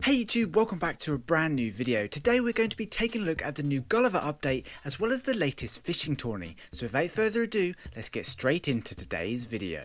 Hey YouTube, welcome back to a brand new video. Today we're going to be taking a look at the new Gulliver update as well as the latest fishing tourney. So without further ado, let's get straight into today's video.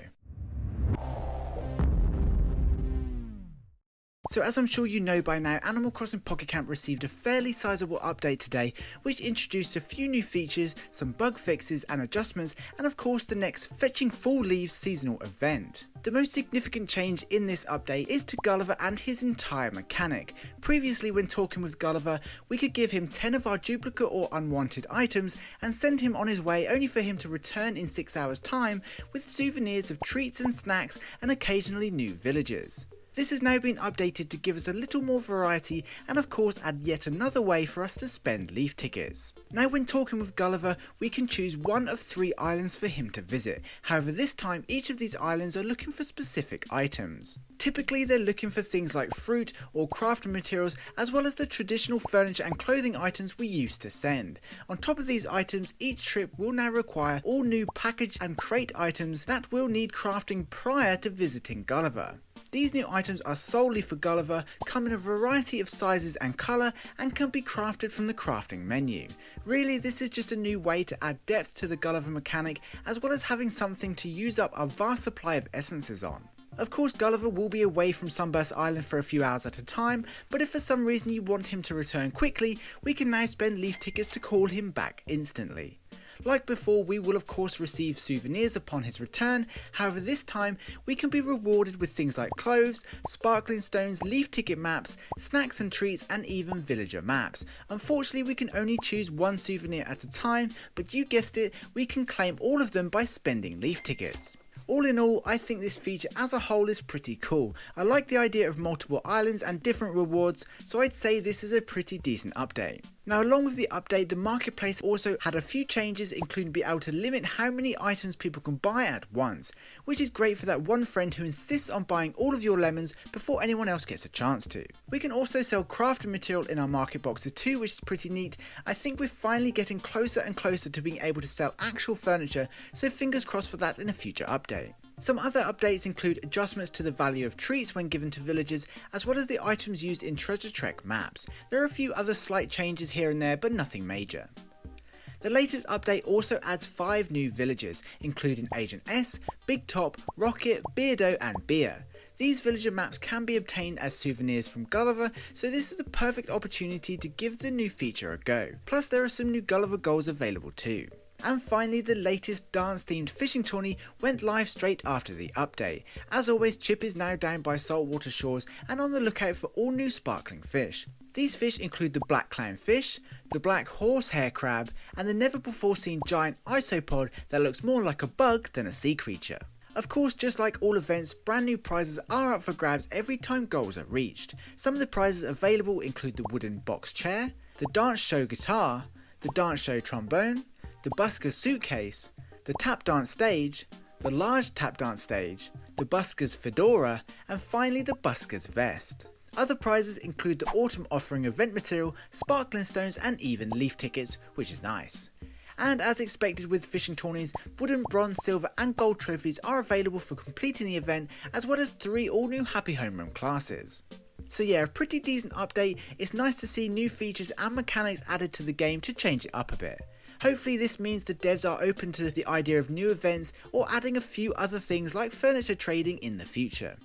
So as I'm sure you know by now, Animal Crossing Pocket Camp received a fairly sizable update today, which introduced a few new features, some bug fixes and adjustments, and of course the next Fetching Fall Leaves seasonal event. The most significant change in this update is to Gulliver and his entire mechanic. Previously, when talking with Gulliver, we could give him 10 of our duplicate or unwanted items and send him on his way only for him to return in 6 hours time with souvenirs of treats and snacks and occasionally new villagers. This has now been updated to give us a little more variety and of course add yet another way for us to spend leaf tickets. Now when talking with Gulliver, we can choose one of 3 islands for him to visit. However, this time each of these islands are looking for specific items. Typically they're looking for things like fruit or crafting materials as well as the traditional furniture and clothing items we used to send. On top of these items, each trip will now require all new package and crate items that will need crafting prior to visiting Gulliver. These new items are solely for Gulliver, come in a variety of sizes and colour, and can be crafted from the crafting menu. Really, this is just a new way to add depth to the Gulliver mechanic, as well as having something to use up our vast supply of essences on. Of course, Gulliver will be away from Sunburst Island for a few hours at a time, but if for some reason you want him to return quickly, we can now spend leaf tickets to call him back instantly. Like before, we will of course receive souvenirs upon his return. However, this time we can be rewarded with things like cloves, sparkling stones, leaf ticket maps, snacks and treats, and even villager maps. Unfortunately, we can only choose one souvenir at a time, but you guessed it, we can claim all of them by spending leaf tickets. All in all, I think this feature as a whole is pretty cool. I like the idea of multiple islands and different rewards, so I'd say this is a pretty decent update. Now along with the update, the marketplace also had a few changes, including being able to limit how many items people can buy at once, which is great for that one friend who insists on buying all of your lemons before anyone else gets a chance to. We can also sell crafting material in our market boxes too, which is pretty neat. I think we're finally getting closer and closer to being able to sell actual furniture, so fingers crossed for that in a future update. Some other updates include adjustments to the value of treats when given to villagers, as well as the items used in Treasure Trek maps. There are a few other slight changes here and there, but nothing major. The latest update also adds 5 new villagers, including Agent S, Big Top, Rocket, Beardo and Beer. These villager maps can be obtained as souvenirs from Gulliver, so this is a perfect opportunity to give the new feature a go. Plus there are some new Gulliver goals available too. And finally, the latest dance-themed fishing tourney went live straight after the update. As always, Chip is now down by saltwater shores and on the lookout for all new sparkling fish. These fish include the black clownfish, the black horsehair crab, and the never before seen giant isopod that looks more like a bug than a sea creature. Of course, just like all events, brand new prizes are up for grabs every time goals are reached. Some of the prizes available include the wooden box chair, the dance show guitar, the dance show trombone, the busker suitcase, the tap dance stage, the large tap dance stage, the busker's fedora, and finally the busker's vest. Other prizes include the autumn offering event material, sparkling stones, and even leaf tickets, which is nice. And as expected with Fishing Tourneys, wooden, bronze, silver and gold trophies are available for completing the event, as well as 3 all new Happy Homeroom classes. So yeah, a pretty decent update. It's nice to see new features and mechanics added to the game to change it up a bit. Hopefully this means the devs are open to the idea of new events or adding a few other things like furniture trading in the future.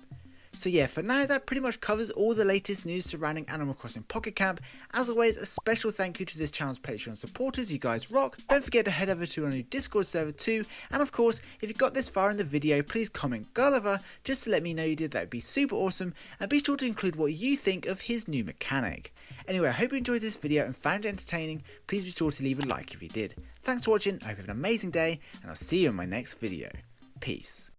So yeah, for now that pretty much covers all the latest news surrounding Animal Crossing Pocket Camp. As always, a special thank you to this channel's Patreon supporters, you guys rock. Don't forget to head over to our new Discord server too, and of course, if you got this far in the video, please comment Gulliver just to let me know you did. That would be super awesome, and be sure to include what you think of his new mechanic. Anyway, I hope you enjoyed this video and found it entertaining. Please be sure to leave a like if you did. Thanks for watching, I hope you have an amazing day, and I'll see you in my next video. Peace.